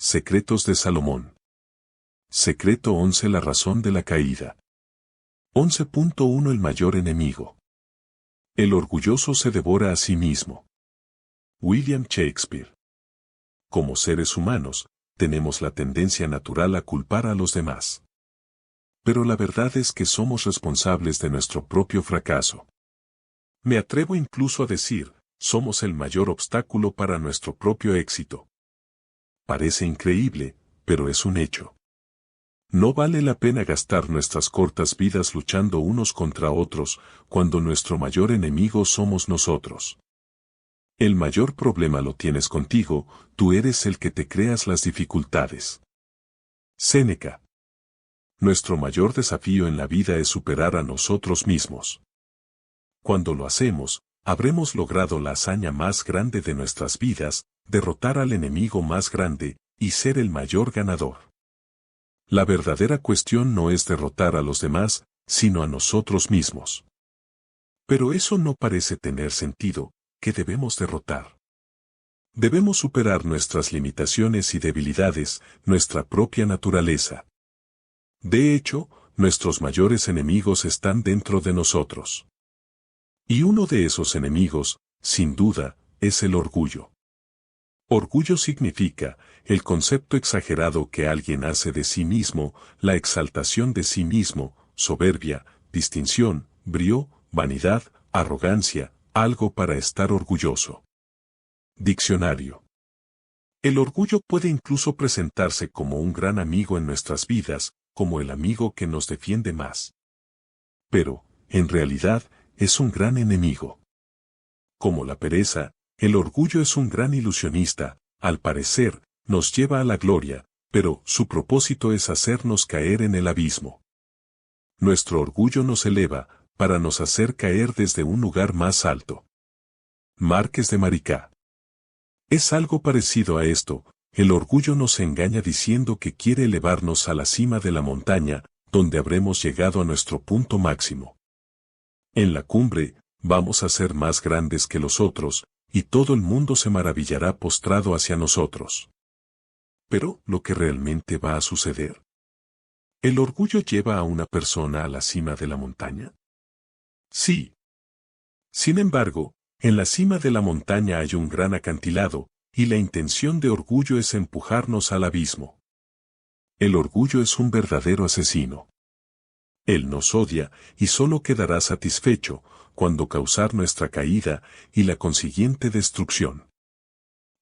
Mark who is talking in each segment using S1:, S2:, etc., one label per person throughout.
S1: Secretos de Salomón. Secreto 11. La razón de la caída. 11.1. El mayor enemigo. El orgulloso se devora a sí mismo. William Shakespeare. Como seres humanos, tenemos la tendencia natural a culpar a los demás. Pero la verdad es que somos responsables de nuestro propio fracaso. Me atrevo incluso a decir, somos el mayor obstáculo para nuestro propio éxito. Parece increíble, pero es un hecho. No vale la pena gastar nuestras cortas vidas luchando unos contra otros, cuando nuestro mayor enemigo somos nosotros. El mayor problema lo tienes contigo, tú eres el que te creas las dificultades. Séneca. Nuestro mayor desafío en la vida es superar a nosotros mismos. Cuando lo hacemos, habremos logrado la hazaña más grande de nuestras vidas, derrotar al enemigo más grande, y ser el mayor ganador. La verdadera cuestión no es derrotar a los demás, sino a nosotros mismos. Pero eso no parece tener sentido, ¿qué debemos derrotar? Debemos superar nuestras limitaciones y debilidades, nuestra propia naturaleza. De hecho, nuestros mayores enemigos están dentro de nosotros. Y uno de esos enemigos, sin duda, es el orgullo. Orgullo significa el concepto exagerado que alguien hace de sí mismo, la exaltación de sí mismo, soberbia, distinción, brío, vanidad, arrogancia, algo para estar orgulloso. Diccionario. El orgullo puede incluso presentarse como un gran amigo en nuestras vidas, como el amigo que nos defiende más. Pero, en realidad, es un gran enemigo. Como la pereza, el orgullo es un gran ilusionista, al parecer, nos lleva a la gloria, pero su propósito es hacernos caer en el abismo. Nuestro orgullo nos eleva, para nos hacer caer desde un lugar más alto. Márquez de Maricá. Es algo parecido a esto, el orgullo nos engaña diciendo que quiere elevarnos a la cima de la montaña, donde habremos llegado a nuestro punto máximo. En la cumbre, vamos a ser más grandes que los otros, y todo el mundo se maravillará postrado hacia nosotros. Pero, ¿lo que realmente va a suceder? ¿El orgullo lleva a una persona a la cima de la montaña? Sí. Sin embargo, en la cima de la montaña hay un gran acantilado, y la intención de orgullo es empujarnos al abismo. El orgullo es un verdadero asesino. Él nos odia, y solo quedará satisfecho, cuando causar nuestra caída, y la consiguiente destrucción.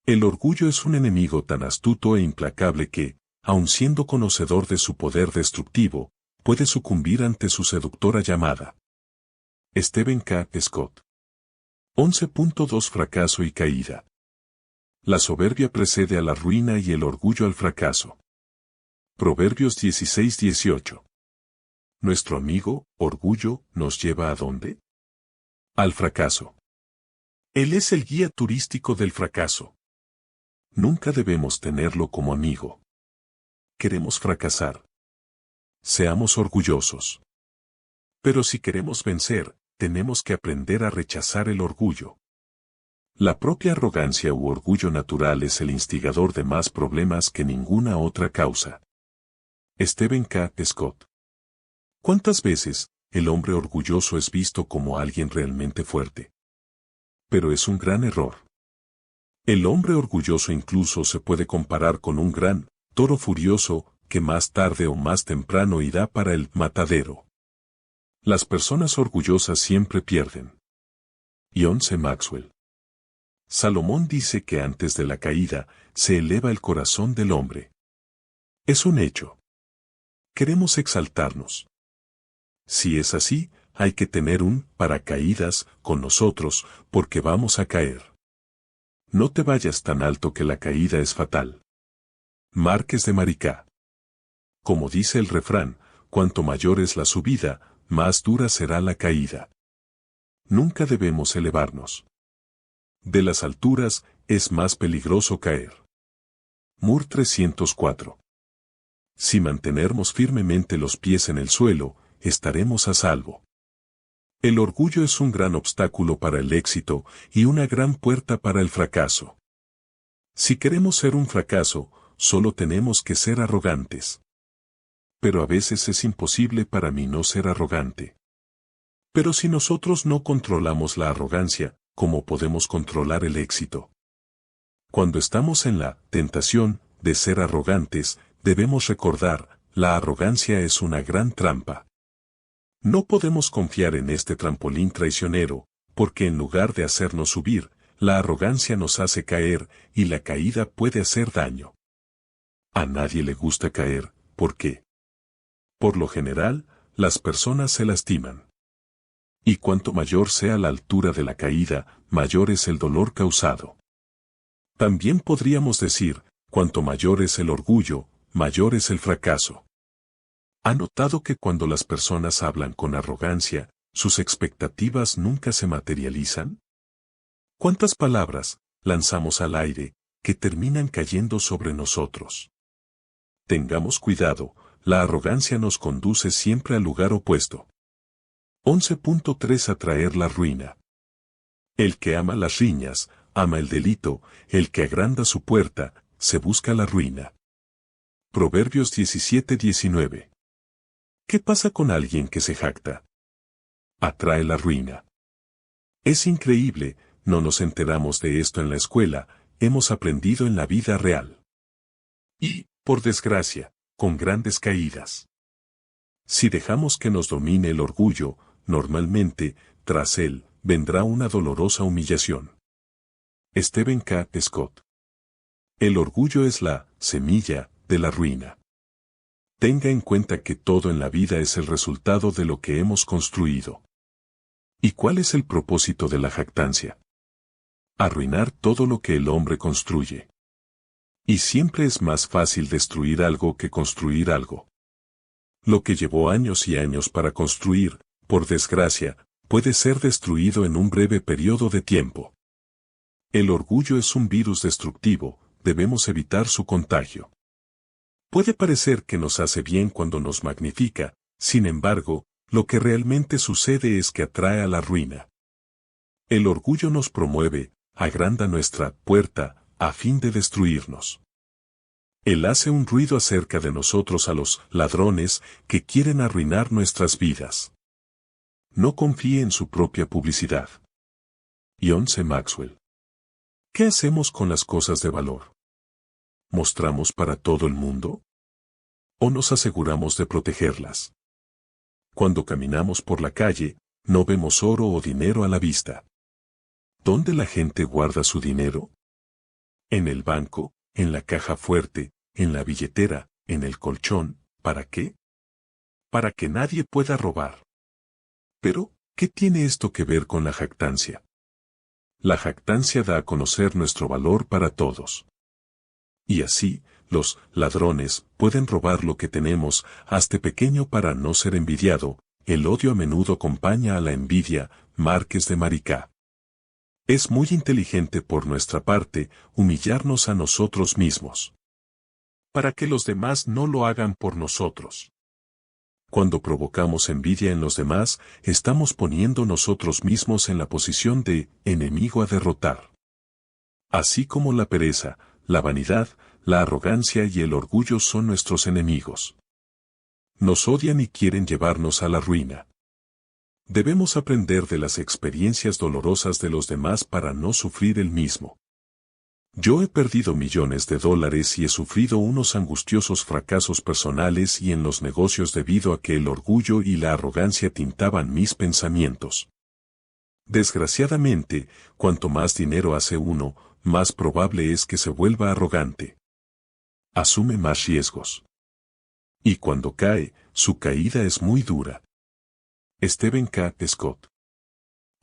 S1: El orgullo es un enemigo tan astuto e implacable que, aun siendo conocedor de su poder destructivo, puede sucumbir ante su seductora llamada. Stephen K. Scott. 11.2. Fracaso y caída. La soberbia precede a la ruina y el orgullo al fracaso. Proverbios 16:18. ¿Nuestro amigo, orgullo, nos lleva a dónde? Al fracaso. Él es el guía turístico del fracaso. Nunca debemos tenerlo como amigo. Queremos fracasar. Seamos orgullosos. Pero si queremos vencer, tenemos que aprender a rechazar el orgullo. La propia arrogancia u orgullo natural es el instigador de más problemas que ninguna otra causa. Stephen K. Scott. ¿Cuántas veces el hombre orgulloso es visto como alguien realmente fuerte? Pero es un gran error. El hombre orgulloso incluso se puede comparar con un gran toro furioso que más tarde o más temprano irá para el matadero. Las personas orgullosas siempre pierden. John C. Maxwell. Salomón dice que antes de la caída se eleva el corazón del hombre. Es un hecho. Queremos exaltarnos. Si es así, hay que tener un paracaídas con nosotros, porque vamos a caer. No te vayas tan alto que la caída es fatal. Márquez de Maricá. Como dice el refrán, cuanto mayor es la subida, más dura será la caída. Nunca debemos elevarnos. De las alturas, es más peligroso caer. Moore 304. Si mantenemos firmemente los pies en el suelo, estaremos a salvo. El orgullo es un gran obstáculo para el éxito y una gran puerta para el fracaso. Si queremos ser un fracaso, solo tenemos que ser arrogantes. Pero a veces es imposible para mí no ser arrogante. Pero si nosotros no controlamos la arrogancia, ¿cómo podemos controlar el éxito? Cuando estamos en la tentación de ser arrogantes, debemos recordar, la arrogancia es una gran trampa. No podemos confiar en este trampolín traicionero, porque en lugar de hacernos subir, la arrogancia nos hace caer, y la caída puede hacer daño. A nadie le gusta caer, ¿por qué? Por lo general, las personas se lastiman. Y cuanto mayor sea la altura de la caída, mayor es el dolor causado. También podríamos decir, cuanto mayor es el orgullo, mayor es el fracaso. ¿Ha notado que cuando las personas hablan con arrogancia, sus expectativas nunca se materializan? ¿Cuántas palabras lanzamos al aire que terminan cayendo sobre nosotros? Tengamos cuidado, la arrogancia nos conduce siempre al lugar opuesto. 11.3 Atraer la ruina. El que ama las riñas, ama el delito, el que agranda su puerta, se busca la ruina. Proverbios 17:19. ¿Qué pasa con alguien que se jacta? Atrae la ruina. Es increíble, no nos enteramos de esto en la escuela, hemos aprendido en la vida real. Y, por desgracia, con grandes caídas. Si dejamos que nos domine el orgullo, normalmente, tras él, vendrá una dolorosa humillación. Stephen K. Scott. El orgullo es la semilla de la ruina. Tenga en cuenta que todo en la vida es el resultado de lo que hemos construido. ¿Y cuál es el propósito de la jactancia? Arruinar todo lo que el hombre construye. Y siempre es más fácil destruir algo que construir algo. Lo que llevó años y años para construir, por desgracia, puede ser destruido en un breve periodo de tiempo. El orgullo es un virus destructivo, debemos evitar su contagio. Puede parecer que nos hace bien cuando nos magnifica, sin embargo, lo que realmente sucede es que atrae a la ruina. El orgullo nos promueve, agranda nuestra puerta, a fin de destruirnos. Él hace un ruido acerca de nosotros a los ladrones que quieren arruinar nuestras vidas. No confíe en su propia publicidad. John C. Maxwell. ¿Qué hacemos con las cosas de valor? ¿Mostramos para todo el mundo? ¿O nos aseguramos de protegerlas? Cuando caminamos por la calle, no vemos oro o dinero a la vista. ¿Dónde la gente guarda su dinero? ¿En el banco, en la caja fuerte, en la billetera, en el colchón? ¿Para qué? Para que nadie pueda robar. Pero, ¿qué tiene esto que ver con la jactancia? La jactancia da a conocer nuestro valor para todos. Y así, los ladrones pueden robar lo que tenemos, hazte pequeño para no ser envidiado, el odio a menudo acompaña a la envidia, Márquez de Maricá. Es muy inteligente por nuestra parte humillarnos a nosotros mismos. Para que los demás no lo hagan por nosotros. Cuando provocamos envidia en los demás, estamos poniendo nosotros mismos en la posición de enemigo a derrotar. Así como la pereza, la vanidad, la arrogancia y el orgullo son nuestros enemigos. Nos odian y quieren llevarnos a la ruina. Debemos aprender de las experiencias dolorosas de los demás para no sufrir el mismo. Yo he perdido millones de dólares y he sufrido unos angustiosos fracasos personales y en los negocios debido a que el orgullo y la arrogancia tintaban mis pensamientos. Desgraciadamente, cuanto más dinero hace uno, más probable es que se vuelva arrogante. Asume más riesgos. Y cuando cae, su caída es muy dura. Stephen K. Scott.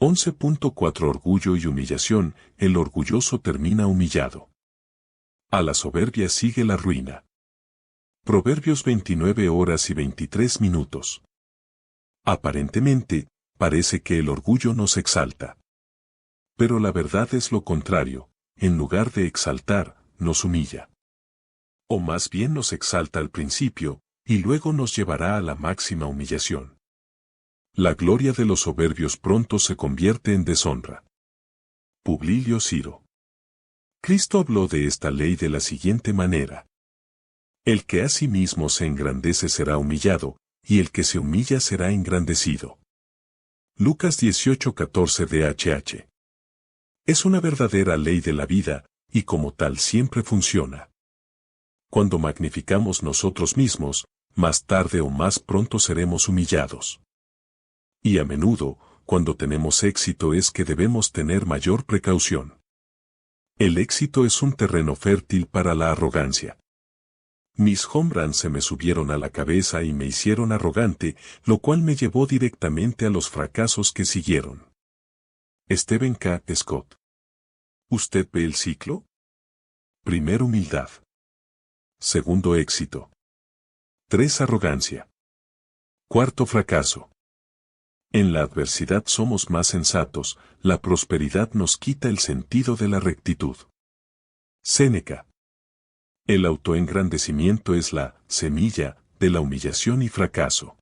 S1: 11.4 Orgullo y humillación, el orgulloso termina humillado. A la soberbia sigue la ruina. Proverbios 29:23. Aparentemente, parece que el orgullo nos exalta. Pero la verdad es lo contrario, en lugar de exaltar, nos humilla. O más bien nos exalta al principio, y luego nos llevará a la máxima humillación. La gloria de los soberbios pronto se convierte en deshonra. Publio Ciro. Cristo habló de esta ley de la siguiente manera. El que a sí mismo se engrandece será humillado, y el que se humilla será engrandecido. Lucas 18:14 DHH. Es una verdadera ley de la vida, y como tal siempre funciona. Cuando magnificamos nosotros mismos, más tarde o más pronto seremos humillados. Y a menudo, cuando tenemos éxito es que debemos tener mayor precaución. El éxito es un terreno fértil para la arrogancia. Mis home runs se me subieron a la cabeza y me hicieron arrogante, lo cual me llevó directamente a los fracasos que siguieron. Stephen K. Scott. ¿Usted ve el ciclo? Primero, humildad. Segundo, éxito. 3, arrogancia. Cuarto, fracaso. En la adversidad somos más sensatos, la prosperidad nos quita el sentido de la rectitud. Séneca. El autoengrandecimiento es la semilla de la humillación y fracaso.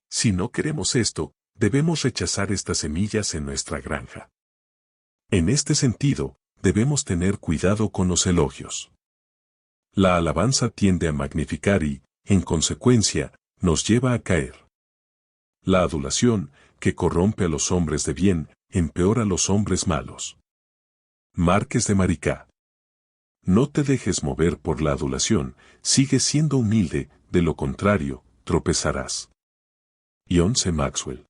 S1: Si no queremos esto, debemos rechazar estas semillas en nuestra granja. En este sentido, debemos tener cuidado con los elogios. La alabanza tiende a magnificar y, en consecuencia, nos lleva a caer. La adulación, que corrompe a los hombres de bien, empeora a los hombres malos. Márquez de Maricá. No te dejes mover por la adulación, sigue siendo humilde, de lo contrario, tropezarás. John C. Maxwell.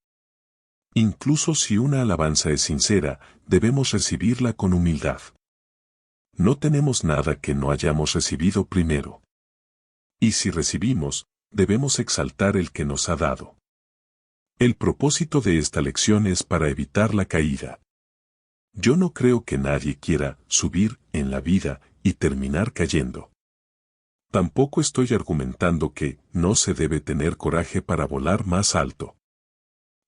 S1: Incluso si una alabanza es sincera, debemos recibirla con humildad. No tenemos nada que no hayamos recibido primero. Y si recibimos, debemos exaltar el que nos ha dado. El propósito de esta lección es para evitar la caída. Yo no creo que nadie quiera subir en la vida y terminar cayendo. Tampoco estoy argumentando que no se debe tener coraje para volar más alto.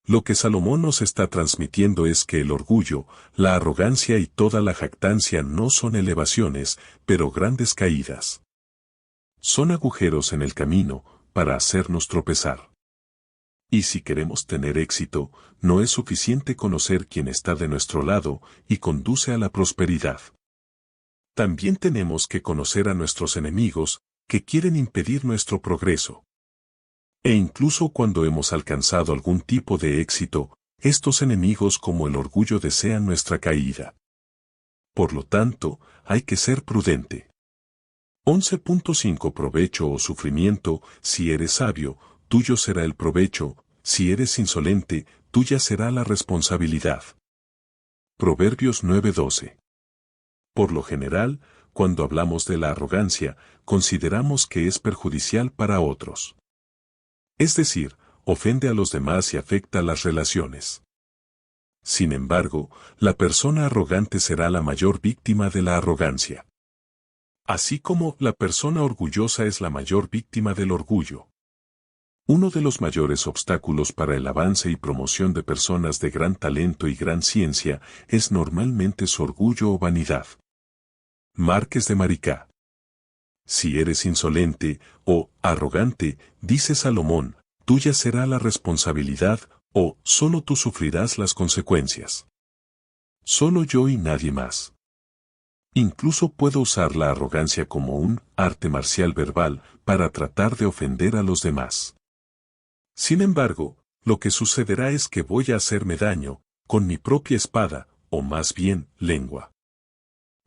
S1: Lo que Salomón nos está transmitiendo es que el orgullo, la arrogancia y toda la jactancia no son elevaciones, pero grandes caídas. Son agujeros en el camino para hacernos tropezar. Y si queremos tener éxito, no es suficiente conocer quién está de nuestro lado y conduce a la prosperidad. También tenemos que conocer a nuestros enemigos, que quieren impedir nuestro progreso. E incluso cuando hemos alcanzado algún tipo de éxito, estos enemigos como el orgullo desean nuestra caída. Por lo tanto, hay que ser prudente. 11.5 Provecho o sufrimiento, si eres sabio, tuyo será el provecho, si eres insolente, tuya será la responsabilidad. Proverbios 9:12. Por lo general, cuando hablamos de la arrogancia, consideramos que es perjudicial para otros. Es decir, ofende a los demás y afecta las relaciones. Sin embargo, la persona arrogante será la mayor víctima de la arrogancia. Así como la persona orgullosa es la mayor víctima del orgullo. Uno de los mayores obstáculos para el avance y promoción de personas de gran talento y gran ciencia es normalmente su orgullo o vanidad. Márquez de Maricá. Si eres insolente o arrogante, dice Salomón, tuya será la responsabilidad o solo tú sufrirás las consecuencias. Solo yo y nadie más. Incluso puedo usar la arrogancia como un arte marcial verbal para tratar de ofender a los demás. Sin embargo, lo que sucederá es que voy a hacerme daño, con mi propia espada, o más bien, lengua.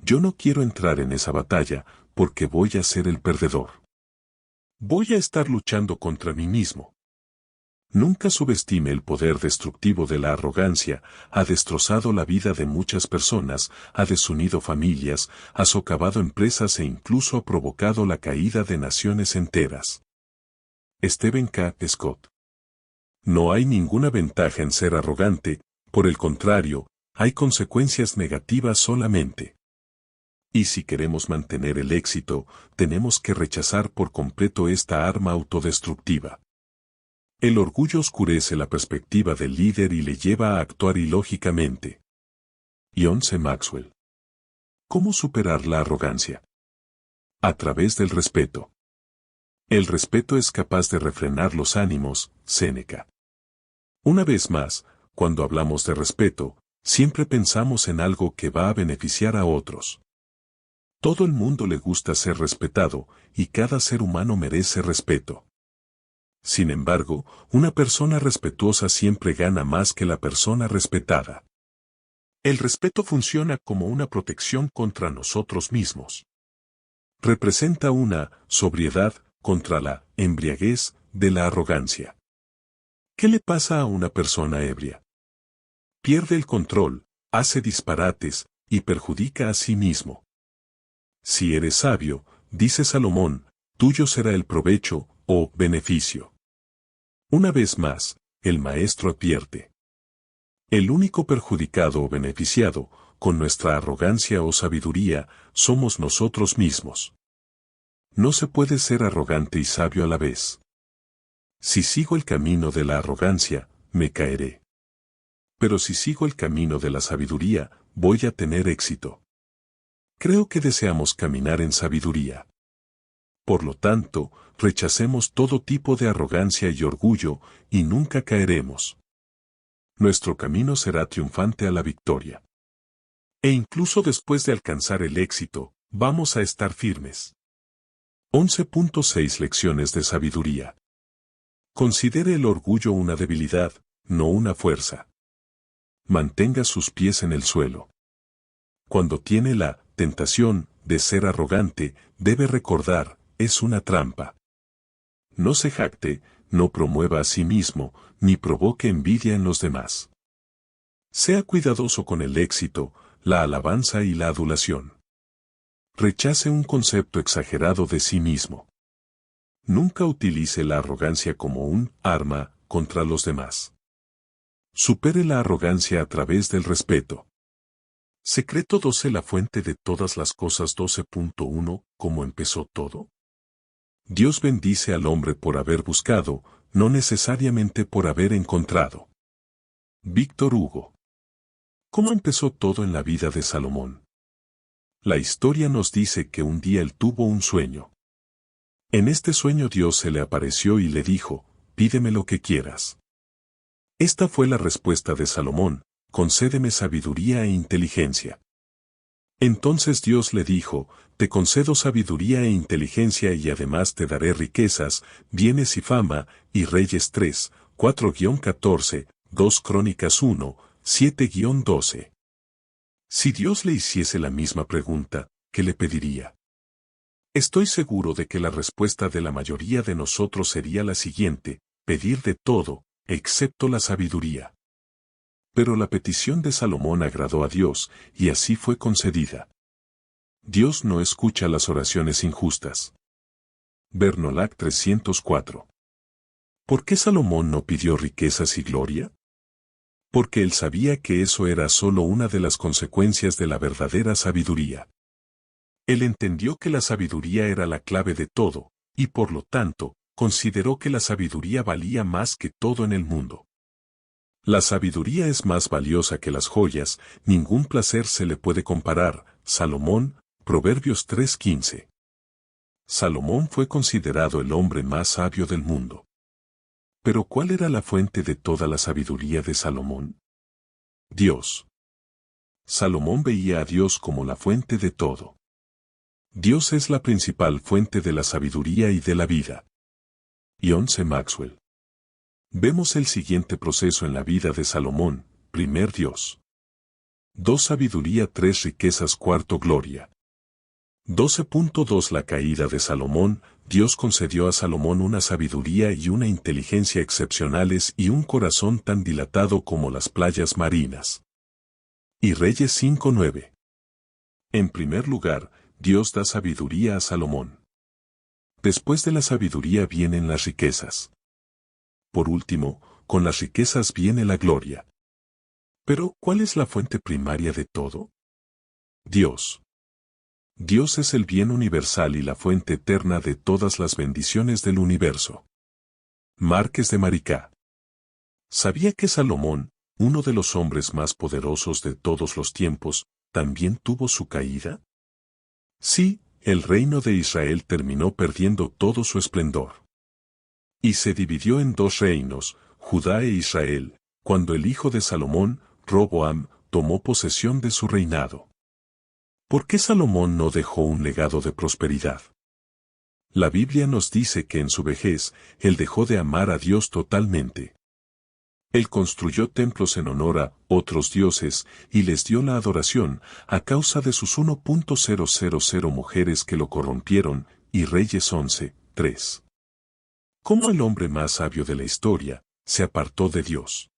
S1: Yo no quiero entrar en esa batalla, porque voy a ser el perdedor. Voy a estar luchando contra mí mismo. Nunca subestime el poder destructivo de la arrogancia, ha destrozado la vida de muchas personas, ha desunido familias, ha socavado empresas e incluso ha provocado la caída de naciones enteras. Stephen K. Scott. No hay ninguna ventaja en ser arrogante, por el contrario, hay consecuencias negativas solamente. Y si queremos mantener el éxito, tenemos que rechazar por completo esta arma autodestructiva. El orgullo oscurece la perspectiva del líder y le lleva a actuar ilógicamente. John C. Maxwell. ¿Cómo superar la arrogancia? A través del respeto. El respeto es capaz de refrenar los ánimos, Séneca. Una vez más, cuando hablamos de respeto, siempre pensamos en algo que va a beneficiar a otros. Todo el mundo le gusta ser respetado, y cada ser humano merece respeto. Sin embargo, una persona respetuosa siempre gana más que la persona respetada. El respeto funciona como una protección contra nosotros mismos. Representa una sobriedad contra la embriaguez de la arrogancia. ¿Qué le pasa a una persona ebria? Pierde el control, hace disparates, y perjudica a sí mismo. Si eres sabio, dice Salomón, tuyo será el provecho, o beneficio. Una vez más, el maestro advierte. El único perjudicado o beneficiado, con nuestra arrogancia o sabiduría, somos nosotros mismos. No se puede ser arrogante y sabio a la vez. Si sigo el camino de la arrogancia, me caeré. Pero si sigo el camino de la sabiduría, voy a tener éxito. Creo que deseamos caminar en sabiduría. Por lo tanto, rechacemos todo tipo de arrogancia y orgullo, y nunca caeremos. Nuestro camino será triunfante a la victoria. E incluso después de alcanzar el éxito, vamos a estar firmes. 11.6 Lecciones de sabiduría. Considere el orgullo una debilidad, no una fuerza. Mantenga sus pies en el suelo. Cuando tiene la tentación de ser arrogante, debe recordar, es una trampa. No se jacte, no promueva a sí mismo, ni provoque envidia en los demás. Sea cuidadoso con el éxito, la alabanza y la adulación. Rechace un concepto exagerado de sí mismo. Nunca utilice la arrogancia como un arma contra los demás. Supere la arrogancia a través del respeto. Secreto 12 La fuente de todas las cosas 12.1 ¿Cómo empezó todo? Dios bendice al hombre por haber buscado, no necesariamente por haber encontrado. Víctor Hugo. ¿Cómo empezó todo en la vida de Salomón? La historia nos dice que un día él tuvo un sueño. En este sueño Dios se le apareció y le dijo, pídeme lo que quieras. Esta fue la respuesta de Salomón, concédeme sabiduría e inteligencia. Entonces Dios le dijo, te concedo sabiduría e inteligencia y además te daré riquezas, bienes y fama, y Reyes 3, 4-14, 2 Crónicas 1, 7-12. Si Dios le hiciese la misma pregunta, ¿qué le pediría? Estoy seguro de que la respuesta de la mayoría de nosotros sería la siguiente, pedir de todo, excepto la sabiduría. Pero la petición de Salomón agradó a Dios, y así fue concedida. Dios no escucha las oraciones injustas. Bernolac 304. ¿Por qué Salomón no pidió riquezas y gloria? Porque él sabía que eso era solo una de las consecuencias de la verdadera sabiduría. Él entendió que la sabiduría era la clave de todo, y por lo tanto, consideró que la sabiduría valía más que todo en el mundo. La sabiduría es más valiosa que las joyas, ningún placer se le puede comparar. Salomón, Proverbios 3:15. Salomón fue considerado el hombre más sabio del mundo. Pero ¿cuál era la fuente de toda la sabiduría de Salomón? Dios. Salomón veía a Dios como la fuente de todo. Dios es la principal fuente de la sabiduría y de la vida. John C. Maxwell. Vemos el siguiente proceso en la vida de Salomón: primer Dios. 2 Sabiduría, 3 Riquezas, 4 Gloria. 12.2 La caída de Salomón. Dios concedió a Salomón una sabiduría y una inteligencia excepcionales y un corazón tan dilatado como las playas marinas. Y Reyes 5:9. En primer lugar, Dios da sabiduría a Salomón. Después de la sabiduría vienen las riquezas. Por último, con las riquezas viene la gloria. Pero, ¿cuál es la fuente primaria de todo? Dios. Dios es el bien universal y la fuente eterna de todas las bendiciones del universo. Márquez de Maricá. ¿Sabía que Salomón, uno de los hombres más poderosos de todos los tiempos, también tuvo su caída? Sí, el reino de Israel terminó perdiendo todo su esplendor. Y se dividió en 2 reinos, Judá e Israel, cuando el hijo de Salomón, Roboam, tomó posesión de su reinado. ¿Por qué Salomón no dejó un legado de prosperidad? La Biblia nos dice que en su vejez, él dejó de amar a Dios totalmente. Él construyó templos en honor a otros dioses y les dio la adoración a causa de sus 1.000 mujeres que lo corrompieron, y Reyes 11:3. Como el hombre más sabio de la historia, se apartó de Dios.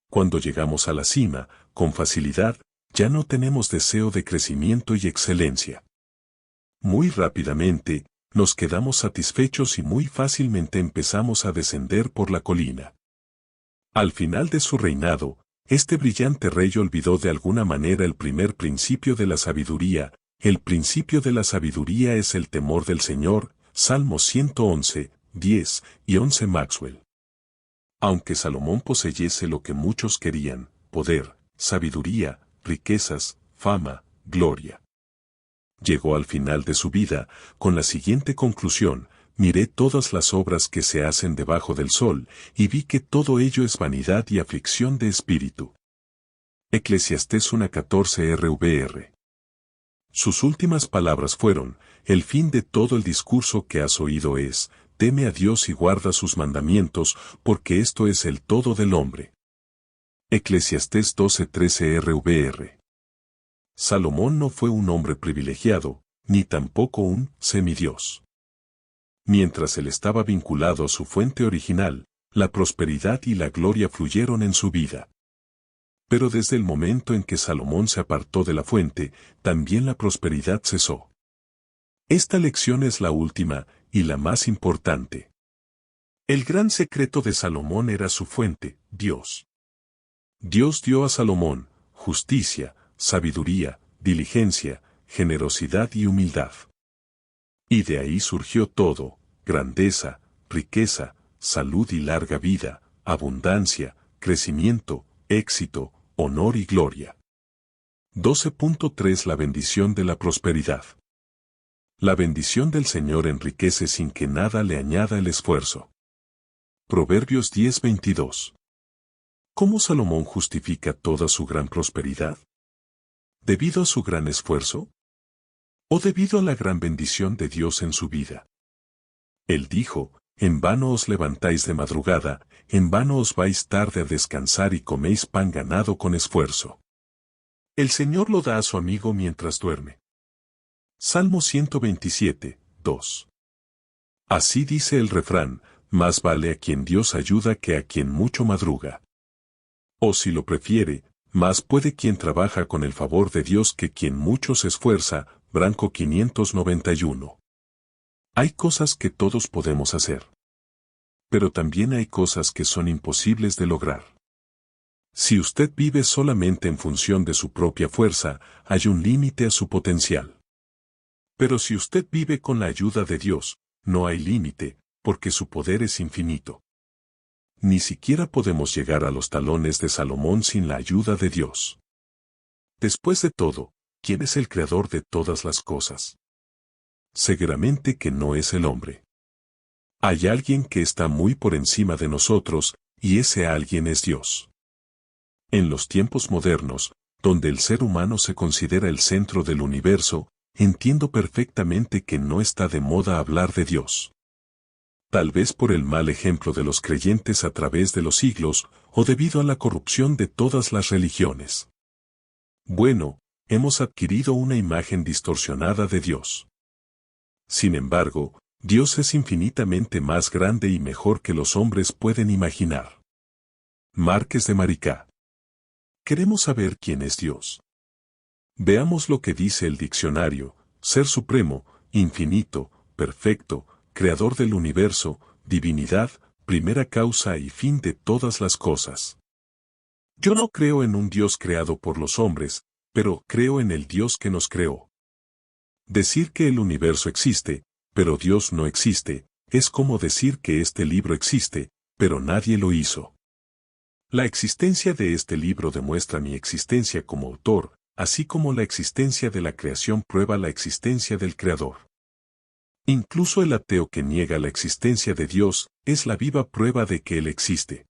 S1: Cuando llegamos a la cima, con facilidad, ya no tenemos deseo de crecimiento y excelencia. Muy rápidamente, nos quedamos satisfechos y muy fácilmente empezamos a descender por la colina. Al final de su reinado, este brillante rey olvidó de alguna manera el primer principio de la sabiduría. El principio de la sabiduría es el temor del Señor, Salmos 111, 10 y 11 Maxwell. Aunque Salomón poseyese lo que muchos querían, poder, sabiduría, riquezas, fama, gloria. Llegó al final de su vida, con la siguiente conclusión: miré todas las obras que se hacen debajo del sol, y vi que todo ello es vanidad y aflicción de espíritu. Eclesiastés 1:14 RVR. Sus últimas palabras fueron: el fin de todo el discurso que has oído es, teme a Dios y guarda sus mandamientos, porque esto es el todo del hombre. Eclesiastés 12:13 RVR. Salomón no fue un hombre privilegiado, ni tampoco un semidios. Mientras él estaba vinculado a su fuente original, la prosperidad y la gloria fluyeron en su vida. Pero desde el momento en que Salomón se apartó de la fuente, también la prosperidad cesó. Esta lección es la última y la más importante. El gran secreto de Salomón era su fuente, Dios. Dios dio a Salomón justicia, sabiduría, diligencia, generosidad y humildad. Y de ahí surgió todo: grandeza, riqueza, salud y larga vida, abundancia, crecimiento, éxito, honor y gloria. 12.3 La bendición de la prosperidad. La bendición del Señor enriquece sin que nada le añada el esfuerzo. Proverbios 10:22. ¿Cómo Salomón justifica toda su gran prosperidad? ¿Debido a su gran esfuerzo? ¿O debido a la gran bendición de Dios en su vida? Él dijo: en vano os levantáis de madrugada, en vano os vais tarde a descansar y coméis pan ganado con esfuerzo. El Señor lo da a su amigo mientras duerme. Salmo 127, 2. Así dice el refrán: más vale a quien Dios ayuda que a quien mucho madruga. O si lo prefiere, más puede quien trabaja con el favor de Dios que quien mucho se esfuerza. Branco 591. Hay cosas que todos podemos hacer. Pero también hay cosas que son imposibles de lograr. Si usted vive solamente en función de su propia fuerza, hay un límite a su potencial. Pero si usted vive con la ayuda de Dios, no hay límite, porque su poder es infinito. Ni siquiera podemos llegar a los talones de Salomón sin la ayuda de Dios. Después de todo, ¿quién es el creador de todas las cosas? Seguramente que no es el hombre. Hay alguien que está muy por encima de nosotros, y ese alguien es Dios. En los tiempos modernos, donde el ser humano se considera el centro del universo, entiendo perfectamente que no está de moda hablar de Dios. Tal vez por el mal ejemplo de los creyentes a través de los siglos, o debido a la corrupción de todas las religiones. Bueno, hemos adquirido una imagen distorsionada de Dios. Sin embargo, Dios es infinitamente más grande y mejor que los hombres pueden imaginar. Márquez de Maricá. ¿Queremos saber quién es Dios? Veamos lo que dice el diccionario: ser supremo, infinito, perfecto, creador del universo, divinidad, primera causa y fin de todas las cosas. Yo no creo en un Dios creado por los hombres, pero creo en el Dios que nos creó. Decir que el universo existe, pero Dios no existe, es como decir que este libro existe, pero nadie lo hizo. La existencia de este libro demuestra mi existencia como autor, así como la existencia de la creación prueba la existencia del Creador. Incluso el ateo que niega la existencia de Dios es la viva prueba de que Él existe.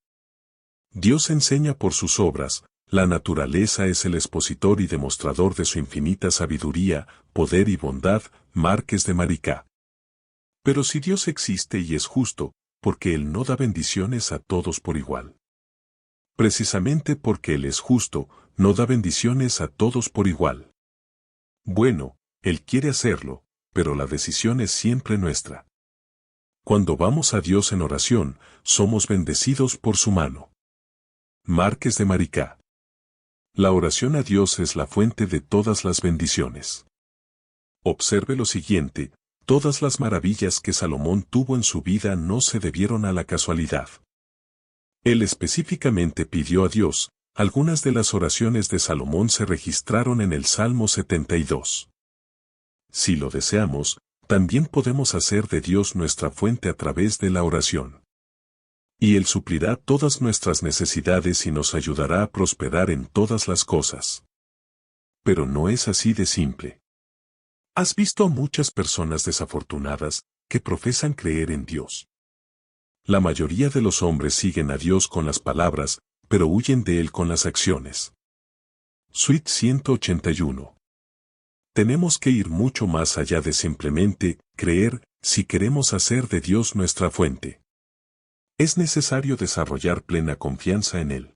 S1: Dios enseña por sus obras, La naturaleza es el expositor y demostrador de su infinita sabiduría, poder y bondad, Márquez de Maricá. Pero si Dios existe y es justo, ¿por qué Él no da bendiciones a todos por igual? Precisamente porque Él es justo, no da bendiciones a todos por igual. Bueno, Él quiere hacerlo, pero la decisión es siempre nuestra. Cuando vamos a Dios en oración, somos bendecidos por su mano. Márquez de Maricá. La oración a Dios es la fuente de todas las bendiciones. Observe lo siguiente, todas las maravillas que Salomón tuvo en su vida no se debieron a la casualidad. Él específicamente pidió a Dios, algunas de las oraciones de Salomón se registraron en el Salmo 72. Si lo deseamos, también podemos hacer de Dios nuestra fuente a través de la oración. Y Él suplirá todas nuestras necesidades y nos ayudará a prosperar en todas las cosas. Pero no es así de simple. ¿Has visto a muchas personas desafortunadas que profesan creer en Dios? La mayoría de los hombres siguen a Dios con las palabras, pero huyen de Él con las acciones. Suite 181. Tenemos que ir mucho más allá de simplemente creer si queremos hacer de Dios nuestra fuente. Es necesario desarrollar plena confianza en Él.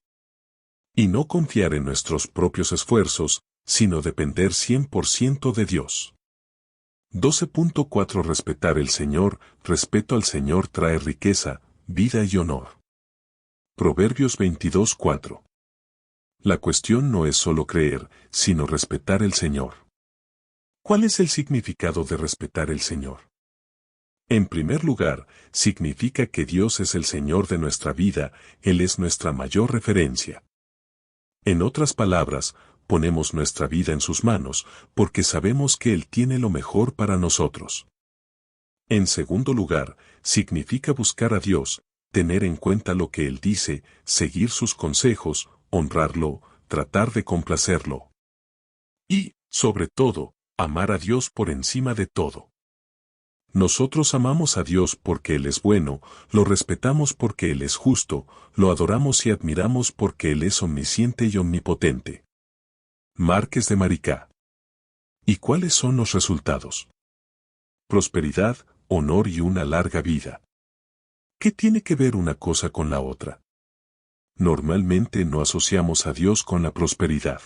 S1: Y no confiar en nuestros propios esfuerzos, sino depender 100% de Dios. 12.4 Respetar el Señor, respeto al Señor trae riqueza, vida y honor. Proverbios 22.4. La cuestión no es solo creer, sino respetar el Señor. ¿Cuál es el significado de respetar el Señor? En primer lugar, significa que Dios es el Señor de nuestra vida, Él es nuestra mayor referencia. En otras palabras, ponemos nuestra vida en sus manos, porque sabemos que Él tiene lo mejor para nosotros. En segundo lugar, significa buscar a Dios, tener en cuenta lo que Él dice, seguir sus consejos, honrarlo, tratar de complacerlo. Y, sobre todo, amar a Dios por encima de todo. Nosotros amamos a Dios porque Él es bueno, lo respetamos porque Él es justo, lo adoramos y admiramos porque Él es omnisciente y omnipotente. Márquez de Maricá. ¿Y cuáles son los resultados? Prosperidad, honor y una larga vida. ¿Qué tiene que ver una cosa con la otra? Normalmente no asociamos a Dios con la prosperidad.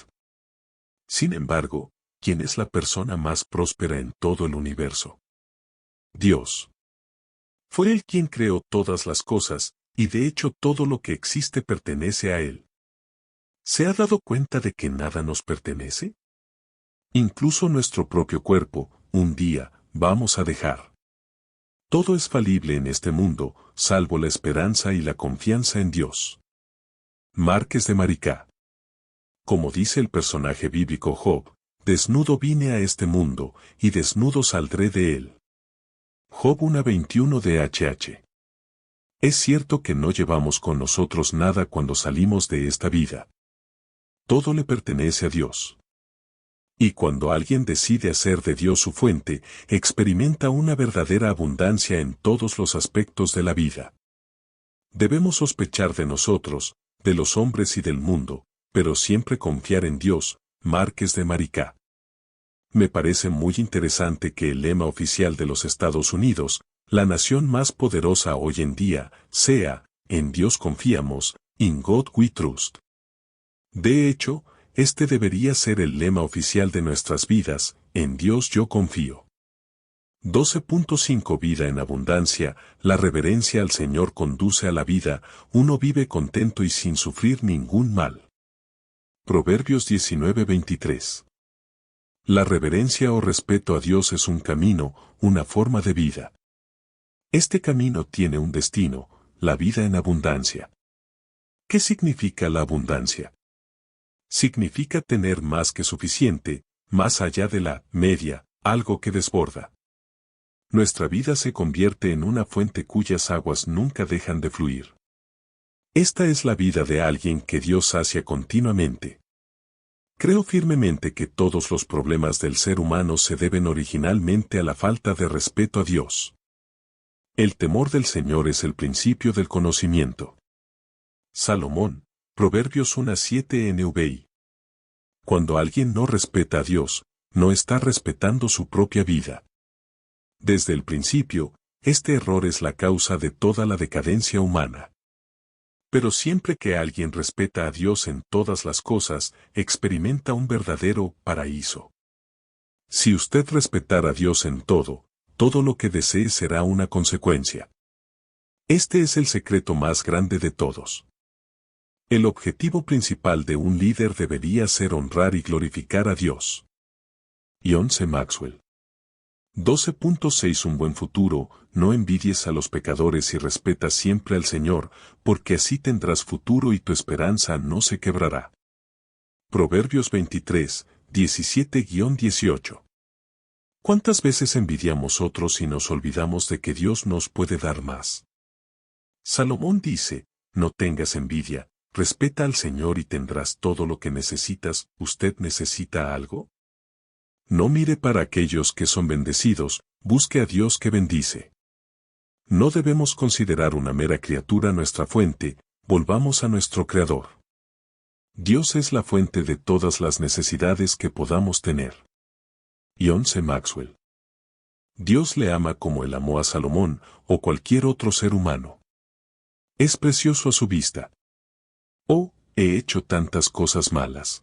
S1: Sin embargo, ¿quién es la persona más próspera en todo el universo? Dios. Fue Él quien creó todas las cosas, y de hecho todo lo que existe pertenece a Él. ¿Se ha dado cuenta de que nada nos pertenece? Incluso nuestro propio cuerpo, un día, vamos a dejar. Todo es falible en este mundo, salvo la esperanza y la confianza en Dios. Márquez de Maricá. Como dice el personaje bíblico Job, desnudo vine a este mundo, y desnudo saldré de él. Job 1:21 de HH. Es cierto que no llevamos con nosotros nada cuando salimos de esta vida. Todo le pertenece a Dios. Y cuando alguien decide hacer de Dios su fuente, experimenta una verdadera abundancia en todos los aspectos de la vida. Debemos sospechar de nosotros, de los hombres y del mundo, pero siempre confiar en Dios. Márquez de Maricá. Me parece muy interesante que el lema oficial de los Estados Unidos, la nación más poderosa hoy en día, sea, en Dios confiamos, in God we trust. De hecho, este debería ser el lema oficial de nuestras vidas, en Dios yo confío. 12.5 Vida en abundancia, la reverencia al Señor conduce a la vida, uno vive contento y sin sufrir ningún mal. Proverbios 19:23. La reverencia o respeto a Dios es un camino, una forma de vida. Este camino tiene un destino, la vida en abundancia. ¿Qué significa la abundancia? Significa tener más que suficiente, más allá de la media, algo que desborda. Nuestra vida se convierte en una fuente cuyas aguas nunca dejan de fluir. Esta es la vida de alguien que Dios sacia continuamente. Creo firmemente que todos los problemas del ser humano se deben originalmente a la falta de respeto a Dios. El temor del Señor es el principio del conocimiento. Salomón, Proverbios 1:7 NVI. Cuando alguien no respeta a Dios, no está respetando su propia vida. Desde el principio, este error es la causa de toda la decadencia humana. Pero siempre que alguien respeta a Dios en todas las cosas, experimenta un verdadero paraíso. Si usted respetara a Dios en todo, todo lo que desee será una consecuencia. Este es el secreto más grande de todos. El objetivo principal de un líder debería ser honrar y glorificar a Dios. John C. Maxwell. 12.6 Un buen futuro, no envidies a los pecadores y respeta siempre al Señor, porque así tendrás futuro y tu esperanza no se quebrará. Proverbios 23, 17-18. ¿Cuántas veces envidiamos otros y nos olvidamos de que Dios nos puede dar más? Salomón dice, no tengas envidia, respeta al Señor y tendrás todo lo que necesitas. ¿Usted necesita algo? No mire para aquellos que son bendecidos, busque a Dios que bendice. No debemos considerar una mera criatura nuestra fuente, volvamos a nuestro Creador. Dios es la fuente de todas las necesidades que podamos tener. John C. Maxwell. Dios le ama como él amó a Salomón o cualquier otro ser humano. Es precioso a su vista. Oh, he hecho tantas cosas malas.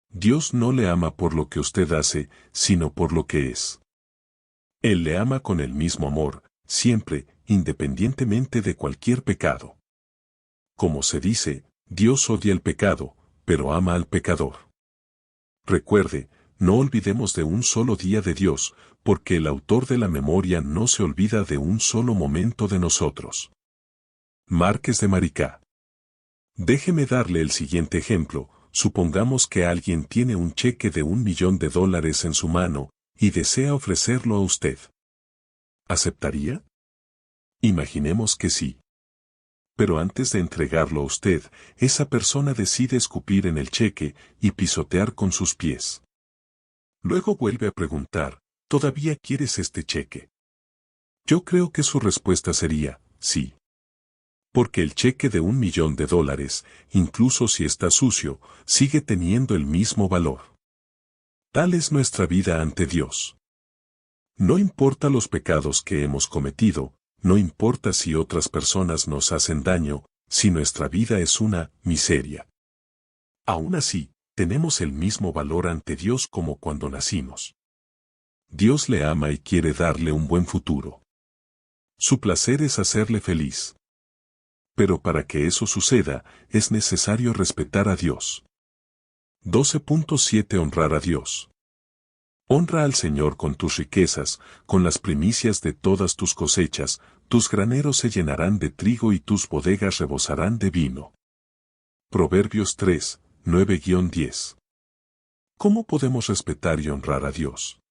S1: Dios no le ama por lo que usted hace, sino por lo que es. Él le ama con el mismo amor, siempre, independientemente de cualquier pecado. Como se dice, Dios odia el pecado, pero ama al pecador. Recuerde, no olvidemos de un solo día de Dios, porque el autor de la memoria no se olvida de un solo momento de nosotros. Márquez de Maricá. Déjeme darle el siguiente ejemplo. Supongamos que alguien tiene un cheque de $1 millón en su mano, y desea ofrecerlo a usted. ¿Aceptaría? Imaginemos que sí. Pero antes de entregarlo a usted, esa persona decide escupir en el cheque y pisotear con sus pies. Luego vuelve a preguntar, ¿todavía quieres este cheque? Yo creo que su respuesta sería, sí. Porque el cheque de $1 millón, incluso si está sucio, sigue teniendo el mismo valor. Tal es nuestra vida ante Dios. No importa los pecados que hemos cometido, no importa si otras personas nos hacen daño, si nuestra vida es una miseria. Aún así, tenemos el mismo valor ante Dios como cuando nacimos. Dios le ama y quiere darle un buen futuro. Su placer es hacerle feliz. Pero para que eso suceda, es necesario respetar a Dios. 12.7 Honrar a Dios. Honra al Señor con tus riquezas, con las primicias de todas tus cosechas, tus graneros se llenarán de trigo y tus bodegas rebosarán de vino. Proverbios 3, 9-10. ¿Cómo podemos respetar y honrar a Dios?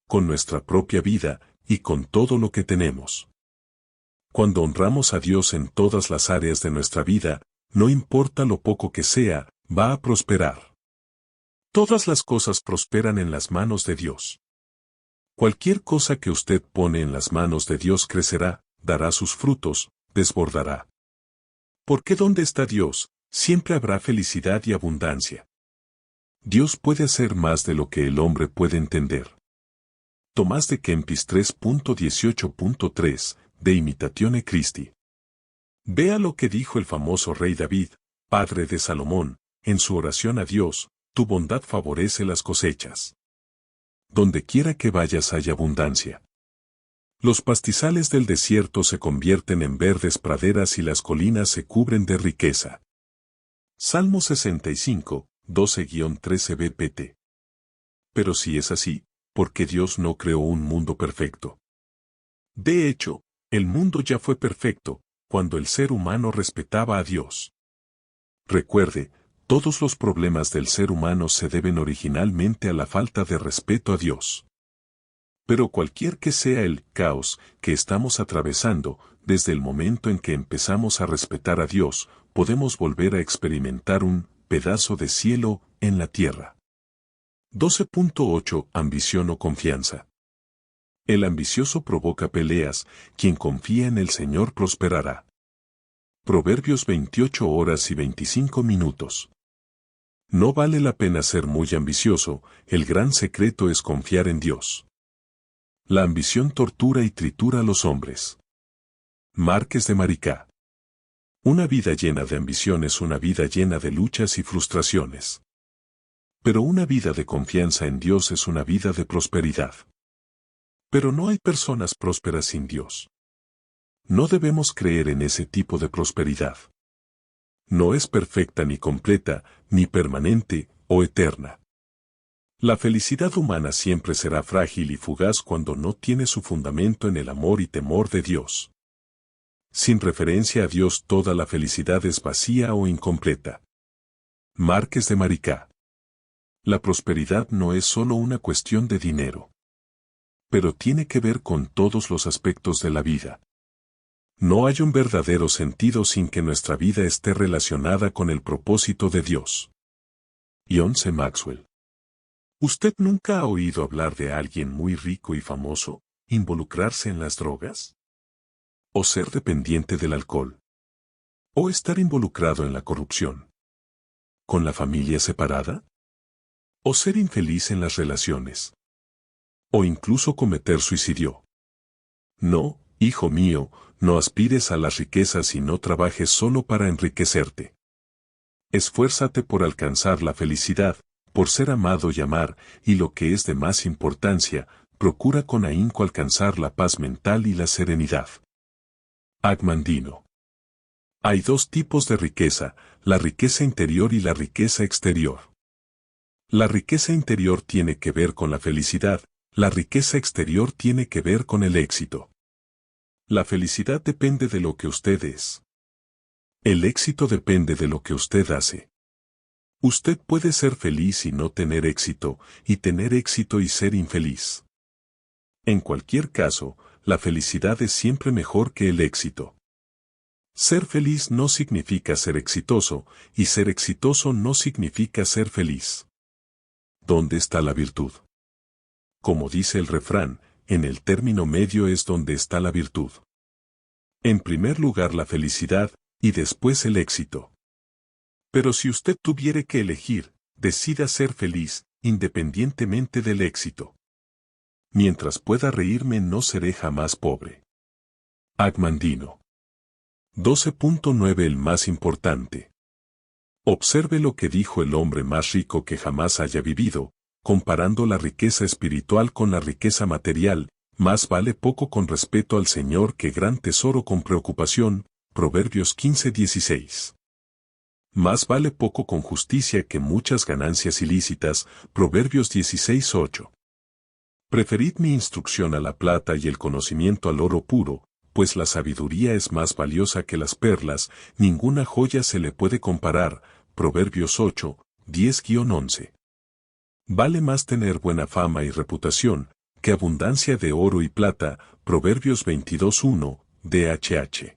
S1: Con nuestra propia vida, y con todo lo que tenemos. Cuando honramos a Dios en todas las áreas de nuestra vida, no importa lo poco que sea, va a prosperar. Todas las cosas prosperan en las manos de Dios. Cualquier cosa que usted pone en las manos de Dios crecerá, dará sus frutos, desbordará. Porque donde está Dios, siempre habrá felicidad y abundancia. Dios puede hacer más de lo que el hombre puede entender. Tomás de Kempis 3.18.3 de Imitazione Christi. Vea lo que dijo el famoso rey David, padre de Salomón, en su oración a Dios, tu bondad favorece las cosechas. Donde quiera que vayas hay abundancia. Los pastizales del desierto se convierten en verdes praderas y las colinas se cubren de riqueza. Salmo 65, 12-13 BPT. Pero si es así, ¿por qué Dios no creó un mundo perfecto? De hecho, el mundo ya fue perfecto, cuando el ser humano respetaba a Dios. Recuerde, todos los problemas del ser humano se deben originalmente a la falta de respeto a Dios. Pero cualquier que sea el caos que estamos atravesando, desde el momento en que empezamos a respetar a Dios, podemos volver a experimentar un pedazo de cielo en la tierra. 12.8 Ambición o confianza. El ambicioso provoca peleas, quien confía en el Señor prosperará. Proverbios 28 horas y 25 minutos. No vale la pena ser muy ambicioso, el gran secreto es confiar en Dios. La ambición tortura y tritura a los hombres. Márquez de Maricá. Una vida llena de ambición es una vida llena de luchas y frustraciones. Pero una vida de confianza en Dios es una vida de prosperidad. Pero no hay personas prósperas sin Dios. No debemos creer en ese tipo de prosperidad. No es perfecta ni completa, ni permanente, o eterna. La felicidad humana siempre será frágil y fugaz cuando no tiene su fundamento en el amor y temor de Dios. Sin referencia a Dios toda la felicidad es vacía o incompleta. Márquez de Maricá. La prosperidad no es solo una cuestión de dinero. Pero tiene que ver con todos los aspectos de la vida. No hay un verdadero sentido sin que nuestra vida esté relacionada con el propósito de Dios. John C. Maxwell. ¿Usted nunca ha oído hablar de alguien muy rico y famoso involucrarse en las drogas? ¿O ser dependiente del alcohol? ¿O estar involucrado en la corrupción? ¿Con la familia separada? ¿O ser infeliz en las relaciones? ¿O incluso cometer suicidio? No, hijo mío, no aspires a las riquezas y no trabajes solo para enriquecerte. Esfuérzate por alcanzar la felicidad, por ser amado y amar, y lo que es de más importancia, procura con ahínco alcanzar la paz mental y la serenidad. Agmandino. Hay dos tipos de riqueza, la riqueza interior y la riqueza exterior. La riqueza interior tiene que ver con la felicidad, la riqueza exterior tiene que ver con el éxito. La felicidad depende de lo que usted es. El éxito depende de lo que usted hace. Usted puede ser feliz y no tener éxito, y tener éxito y ser infeliz. En cualquier caso, la felicidad es siempre mejor que el éxito. Ser feliz no significa ser exitoso, y ser exitoso no significa ser feliz. ¿Dónde está la virtud? Como dice el refrán, en el término medio es donde está la virtud. En primer lugar la felicidad, y después el éxito. Pero si usted tuviera que elegir, decida ser feliz, independientemente del éxito. Mientras pueda reírme no seré jamás pobre. Agmandino. 12.9 El más importante. Observe lo que dijo el hombre más rico que jamás haya vivido, comparando la riqueza espiritual con la riqueza material, más vale poco con respeto al Señor que gran tesoro con preocupación, Proverbios 15:16. Más vale poco con justicia que muchas ganancias ilícitas, Proverbios 16:8. Preferid mi instrucción a la plata y el conocimiento al oro puro, pues la sabiduría es más valiosa que las perlas, ninguna joya se le puede comparar, Proverbios 8:10-11. Vale más tener buena fama y reputación, que abundancia de oro y plata, Proverbios 22:1, dhh.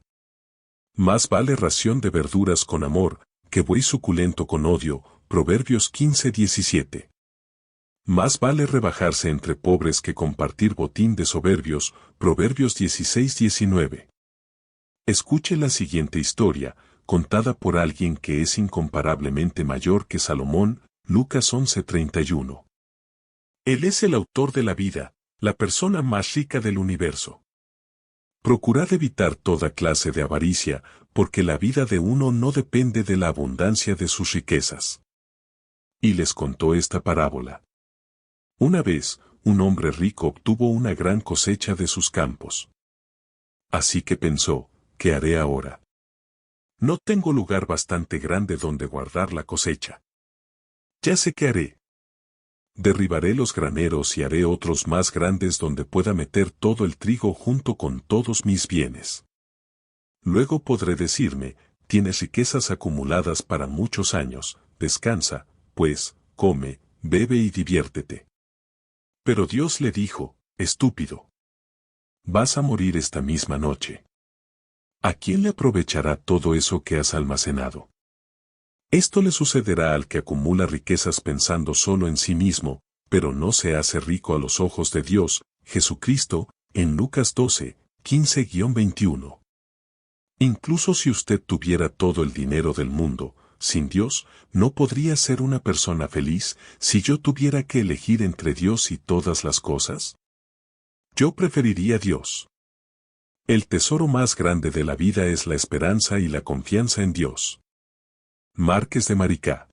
S1: Más vale ración de verduras con amor, que buey suculento con odio, Proverbios 15:17. Más vale rebajarse entre pobres que compartir botín de soberbios, Proverbios 16:19. Escuche la siguiente historia, contada por alguien que es incomparablemente mayor que Salomón, Lucas 11:31. Él es el autor de la vida, la persona más rica del universo. Procurad evitar toda clase de avaricia, porque la vida de uno no depende de la abundancia de sus riquezas. Y les contó esta parábola. Una vez, un hombre rico obtuvo una gran cosecha de sus campos. Así que pensó, ¿qué haré ahora? No tengo lugar bastante grande donde guardar la cosecha. Ya sé qué haré. Derribaré los graneros y haré otros más grandes donde pueda meter todo el trigo junto con todos mis bienes. Luego podré decirme, tienes riquezas acumuladas para muchos años, descansa, pues, come, bebe y diviértete. Pero Dios le dijo, estúpido. Vas a morir esta misma noche. ¿A quién le aprovechará todo eso que has almacenado? Esto le sucederá al que acumula riquezas pensando solo en sí mismo, pero no se hace rico a los ojos de Dios, Jesucristo, en Lucas 12:15-21. Incluso si usted tuviera todo el dinero del mundo, sin Dios, no podría ser una persona feliz si yo tuviera que elegir entre Dios y todas las cosas. Yo preferiría Dios. El tesoro más grande de la vida es la esperanza y la confianza en Dios. Márquez de Maricá.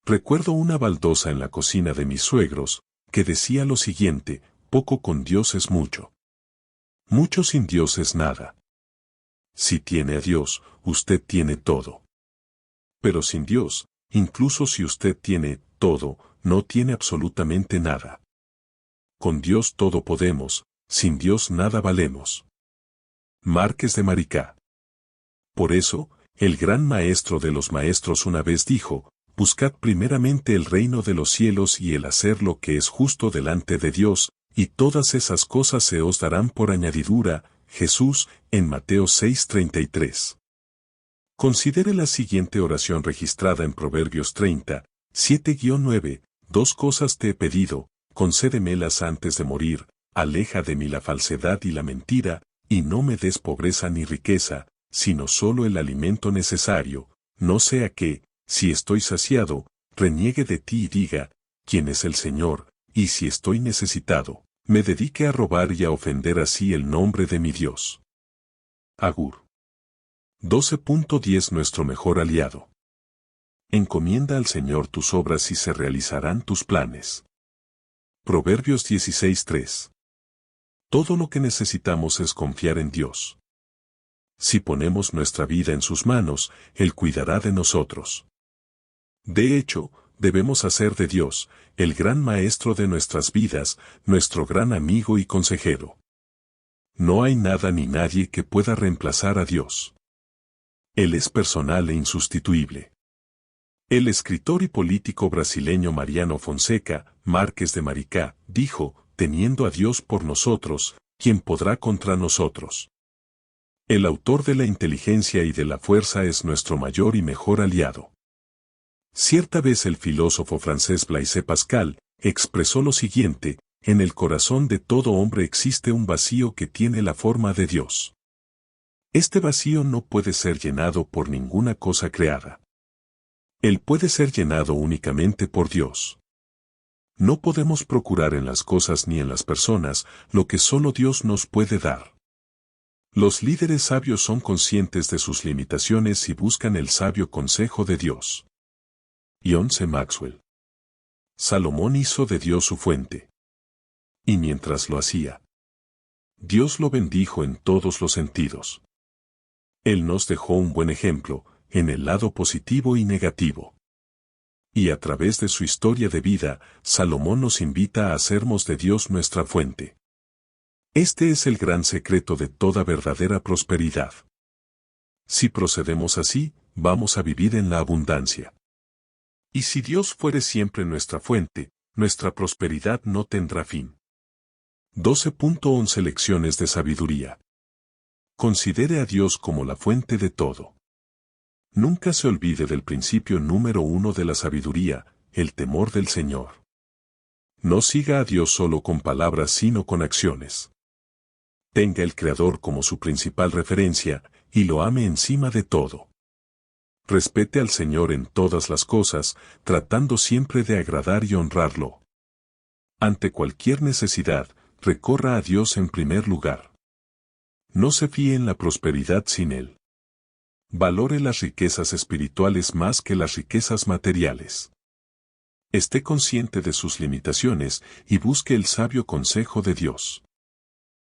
S1: Recuerdo una baldosa en la cocina de mis suegros, que decía lo siguiente: poco con Dios es mucho. Mucho sin Dios es nada. Si tiene a Dios, usted tiene todo. Pero sin Dios, incluso si usted tiene todo, no tiene absolutamente nada. Con Dios todo podemos, sin Dios nada valemos. Márquez de Maricá. Por eso, el gran maestro de los maestros una vez dijo: buscad primeramente el reino de los cielos y el hacer lo que es justo delante de Dios, y todas esas cosas se os darán por añadidura. Jesús, en Mateo 6:33. Considere la siguiente oración registrada en Proverbios 30, 7-9, 2 cosas te he pedido, concédemelas antes de morir, aleja de mí la falsedad y la mentira, y no me des pobreza ni riqueza, sino solo el alimento necesario, no sea que, si estoy saciado, reniegue de ti y diga: ¿quién es el Señor? Y si estoy necesitado, me dedique a robar y a ofender así el nombre de mi Dios. Agur. 12.10 Nuestro mejor aliado. Encomienda al Señor tus obras y se realizarán tus planes. Proverbios 16:3. Todo lo que necesitamos es confiar en Dios. Si ponemos nuestra vida en sus manos, Él cuidará de nosotros. De hecho, debemos hacer de Dios, el gran maestro de nuestras vidas, nuestro gran amigo y consejero. No hay nada ni nadie que pueda reemplazar a Dios. Él es personal e insustituible. El escritor y político brasileño Mariano Fonseca, Márquez de Maricá, dijo: teniendo a Dios por nosotros, ¿quién podrá contra nosotros? El autor de la inteligencia y de la fuerza es nuestro mayor y mejor aliado. Cierta vez el filósofo francés Blaise Pascal expresó lo siguiente: en el corazón de todo hombre existe un vacío que tiene la forma de Dios. Este vacío no puede ser llenado por ninguna cosa creada. Él puede ser llenado únicamente por Dios. No podemos procurar en las cosas ni en las personas lo que solo Dios nos puede dar. Los líderes sabios son conscientes de sus limitaciones y buscan el sabio consejo de Dios. John C. Maxwell. Salomón hizo de Dios su fuente. Y mientras lo hacía, Dios lo bendijo en todos los sentidos. Él nos dejó un buen ejemplo, en el lado positivo y negativo. Y a través de su historia de vida, Salomón nos invita a hacernos de Dios nuestra fuente. Este es el gran secreto de toda verdadera prosperidad. Si procedemos así, vamos a vivir en la abundancia. Y si Dios fuere siempre nuestra fuente, nuestra prosperidad no tendrá fin. 12.11 Lecciones de sabiduría. Considere a Dios como la fuente de todo. Nunca se olvide del principio número 1 de la sabiduría, el temor del Señor. No siga a Dios solo con palabras sino con acciones. Tenga el Creador como su principal referencia, y lo ame encima de todo. Respete al Señor en todas las cosas, tratando siempre de agradar y honrarlo. Ante cualquier necesidad, recorra a Dios en primer lugar. No se fíe en la prosperidad sin Él. Valore las riquezas espirituales más que las riquezas materiales. Esté consciente de sus limitaciones y busque el sabio consejo de Dios.